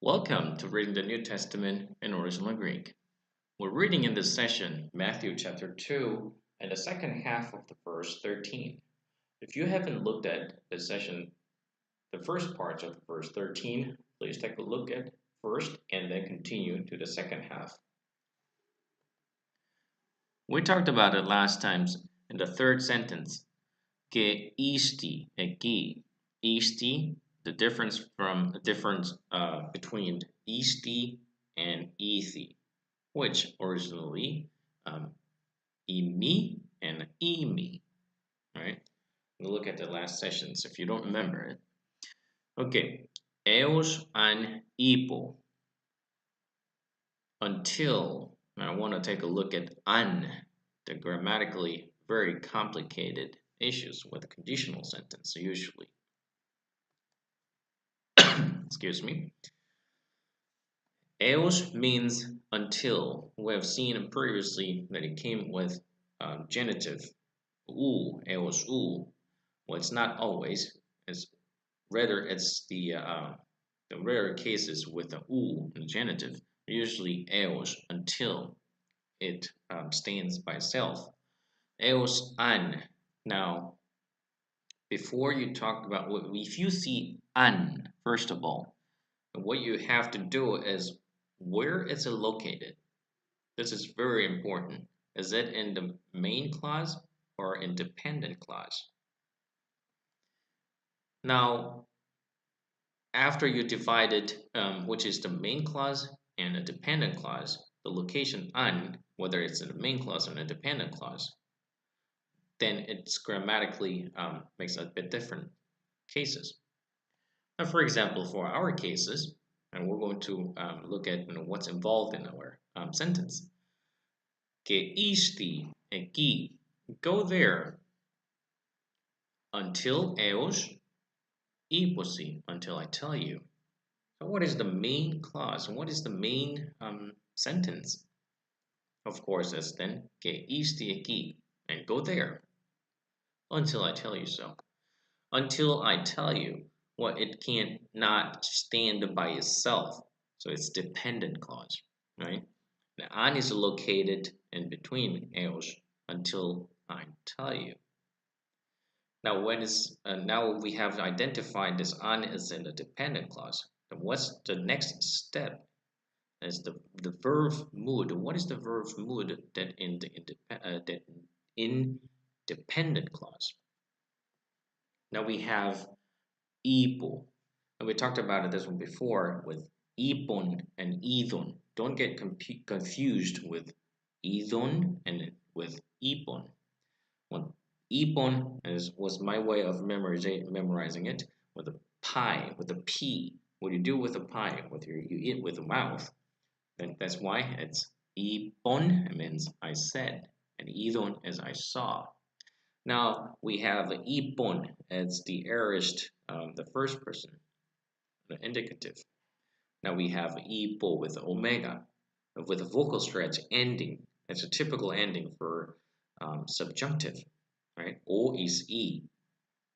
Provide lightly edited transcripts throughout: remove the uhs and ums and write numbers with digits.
Welcome to Reading the New Testament in Original Greek. We're reading in this session Matthew chapter 2 and the second half of the verse 13. If you haven't looked at this session, the first parts of verse 13, please take a look at first and then continue to the second half. We talked about it last time in the third sentence. Ke isti eki. Isti, the difference between isti and ithi, which originally imi and imi. Right? We'll look at the last sessions if you don't remember it. Okay, eos an ipo. Until. Now I want to take a look at an, the grammatically very complicated issues with conditional sentence usually. Excuse me. Eos means until. We have seen previously that it came with genitive u, eos u. Well, it's not always. It's the rare cases with the u in the genitive. Usually eos until it stands by itself. Eos an. Now, before you talk about, if you see an, first of all, what you have to do is where is it located? This is very important. Is it in the main clause or in dependent clause? Now, after you divide it, which is the main clause and a dependent clause, the location an, whether it's in the main clause or in a dependent clause, then it's grammatically makes a bit different cases. Now, for example, for our cases, and we're going to look at what's involved in our sentence. Que isti aquí, go there until eos iposi, until I tell you. So what is the main clause? And what is the main sentence? Of course, it's then que isti aquí, and go there until I tell you so. Until I tell you. Well, it can't not stand by itself, so it's dependent clause, right? The an is located in between eos until I tell you. Now, now we have identified this an is in the dependent clause. Then what's the next step? Is the verb mood. What is the verb mood that in the dependent clause? Now we have ipo. And we talked about this one before with ipon and idon. Don't get confused with idon and with ipon. Well, ipon was my way of memorizing it with a pie, with a p. What you do with a pie, you eat with the mouth. Then that's why it's ipon. It means I said, and idon is I saw. Now we have ipon as the aorist, the first person, the indicative. Now we have ipo with omega, with a vocal stretch ending. It's a typical ending for subjunctive, right? O is e.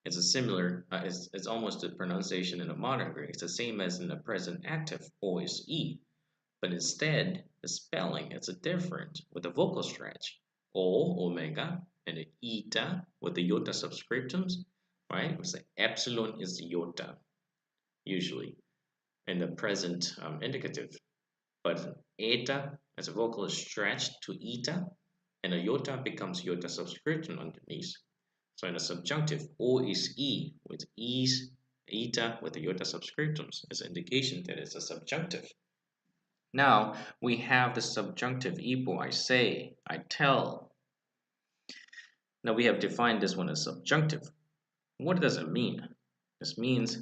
It's a similar, it's almost the pronunciation in a modern Greek. It's the same as in the present active, O is e. But instead, the spelling, it's a different with a vocal stretch. O, omega, and the eta with the iota subscriptums, right? We say epsilon is the iota, usually, in the present indicative. But eta as a vocal is stretched to eta, and a iota becomes iota subscriptum underneath. So in a subjunctive, O is E, with E's, eta with the iota subscriptums as an indication that it's a subjunctive. Now we have the subjunctive ipo, I say, I tell. Now we have defined this one as subjunctive. What does it mean? This means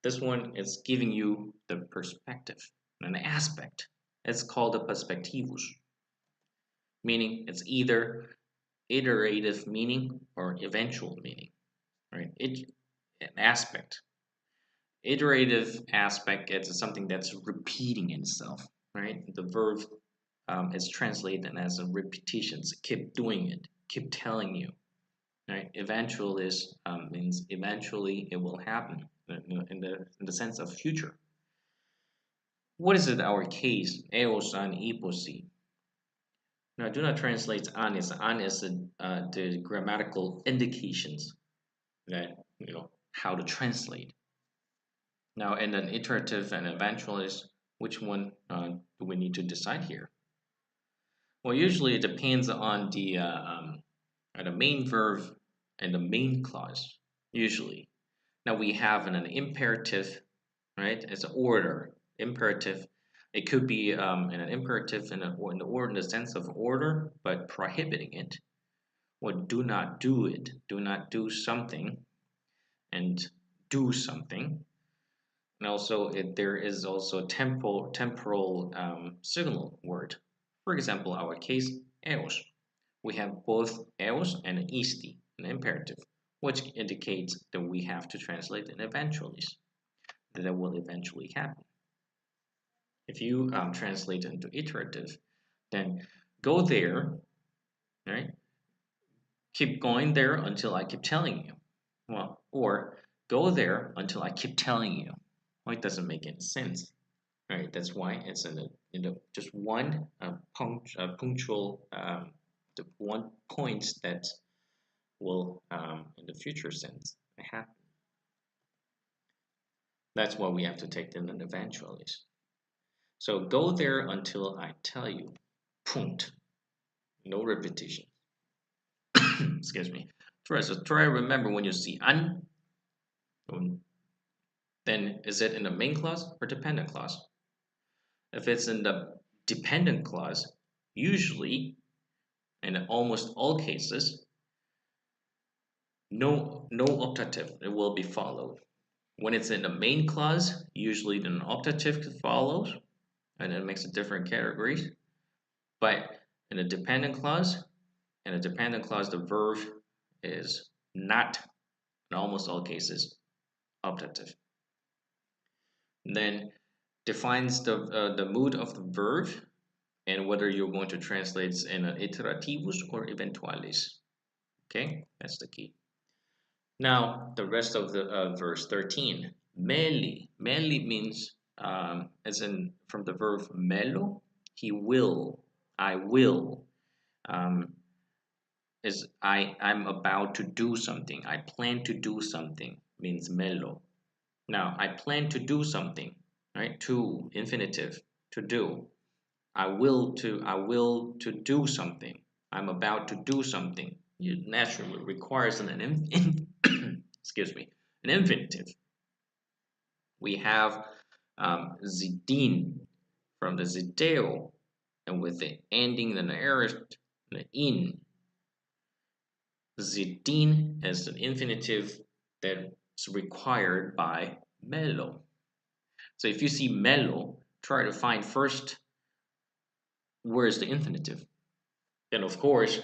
this one is giving you the perspective, an aspect. It's called a perspectivus, meaning it's either iterative meaning or eventual meaning, right? An aspect. Iterative aspect is something that's repeating itself, right? The verb is translated as a repetition. So keep doing it, keep telling you, right? Eventualist means eventually it will happen in the sense of future. What is it our case? Eos an hyposi. Now, do not translate an as the grammatical indications that how to translate. Now, in an iterative and eventualist, which one do we need to decide here? Well, usually it depends on the main verb and the main clause. Usually, now we have an imperative, right? It's an order imperative. It could be in an imperative in the sense of order, but prohibiting it. Or do not do it. Do not do something, and do something. And also, there is also a temporal signal word. For example, our case, eos. We have both eos and isti, an imperative, which indicates that we have to translate an eventualis, that will eventually happen. If you translate into iterative, then go there, right? Keep going there until I keep telling you. Well, or go there until I keep telling you. Well, it doesn't make any sense, right? That's why it's just one punctual the one point that will in the future sense happen. That's why we have to take them in eventualities. So go there until I tell you. Punkt. No repetition. Excuse me. So try to remember when you see an, then is it in the main clause or dependent clause? If it's in the dependent clause, usually, in almost all cases, no optative it will be followed. When it's in the main clause, usually an optative follows, and it makes it different categories. But in a dependent clause, the verb is not, in almost all cases, optative. Then defines the mood of the verb and whether you're going to translate in an iterativus or eventualis. Okay, that's the key. Now, the rest of the verse 13. Meli. Meli means, as in from the verb melo, he will, I will. I'm about to do something. I plan to do something means melo. Now, I plan to do something, right? To, infinitive, to do. I will to do something. I'm about to do something. It naturally requires excuse me, an infinitive. We have zidin from the zideo, and with the ending the aorist, the in. Zidin is an infinitive that's required by melo. So if you see melo, try to find first where is the infinitive. Then of course,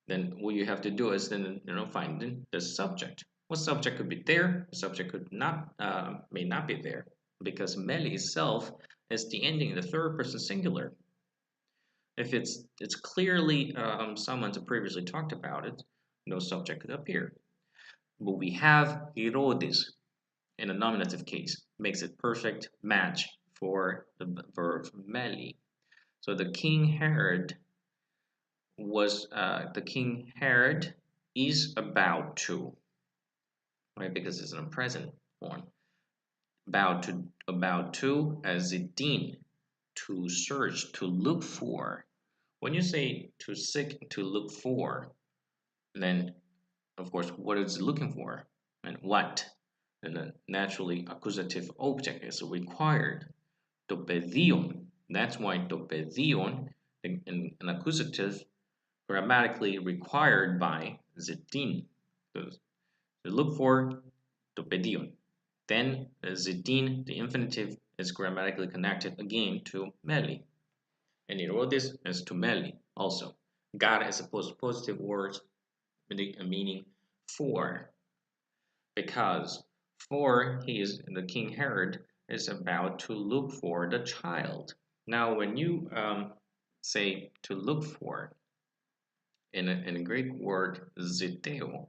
then what you have to do is then find the subject. What subject could be there? The subject could not may not be there because meli itself is the ending in the third person singular. If it's clearly someone who previously talked about it, no subject could appear. But we have Herodes in a nominative case, makes it perfect match for the verb meli. So the King Herod is about to, right? Because it's in a present form. About to as zidin, to search, to look for. When you say to seek, to look for, then of course, what is it looking for and what? And then naturally, accusative object is required. To pedion. That's why to pedion, an accusative, grammatically required by zidin. So look for to pedion. Then zidin, the infinitive, is grammatically connected again to meli. And Herodes is to meli also. God is a positive word meaning for. Because for the King Herod is about to look for the child. Now when you say to look for in a Greek word ziteo,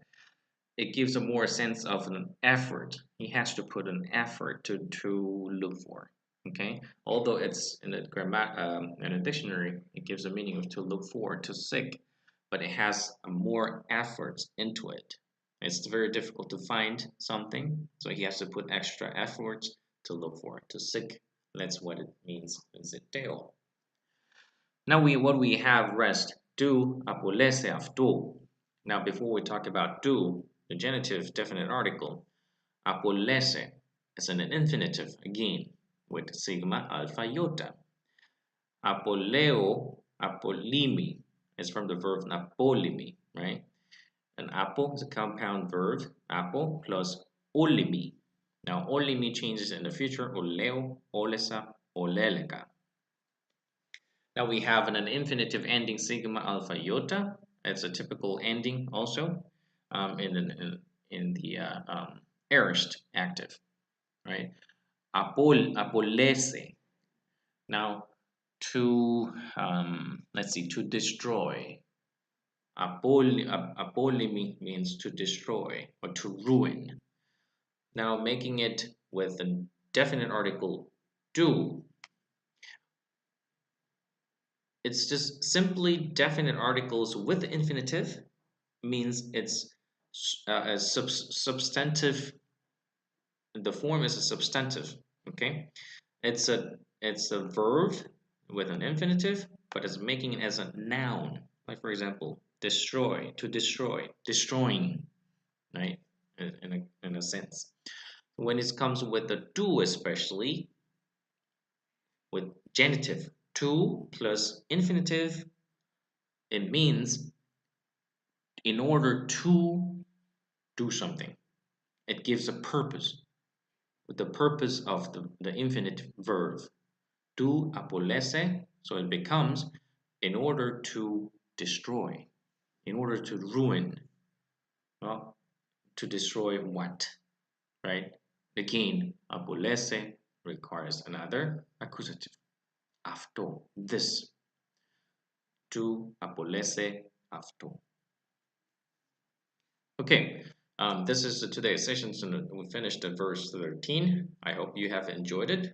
it gives a more sense of an effort. He has to put an effort to look for. Okay, although it's in a in a dictionary, it gives a meaning of to look for, to seek, but it has more efforts into it. It's very difficult to find something, so he has to put extra efforts to look for, to seek. That's what it means in entail. Now what we have rest do apolese afto. Now before we talk about do, the genitive definite article, apolese is an infinitive again with sigma alpha iota. Apoleo, apolimi is from the verb napolimi, right? And apo is a compound verb, apo plus olimi. Now olimi changes in the future, oleo, olesa, oleleka. Now we have an infinitive ending sigma alpha iota. It's a typical ending also in the aorist active, right? Apolese. Now to let's see, to destroy. Apolimi means to destroy or to ruin. Now making it with a definite article do, it's just simply definite articles with infinitive means it's a substantive. The form is a substantive. Okay, it's a verb with an infinitive, but it's making it as a noun. Like for example, destroy, to destroy, destroying, right? In a sense, when it comes with the do, especially with genitive, to plus infinitive, it means in order to do something. It gives a purpose, with the purpose of the infinite verb. Do apolese, so it becomes in order to destroy, in order to ruin. Well, to destroy what, right? Again, apolese requires another accusative. After this, to apolese after. Okay, this is today's session. So we finished at verse 13. I hope you have enjoyed it.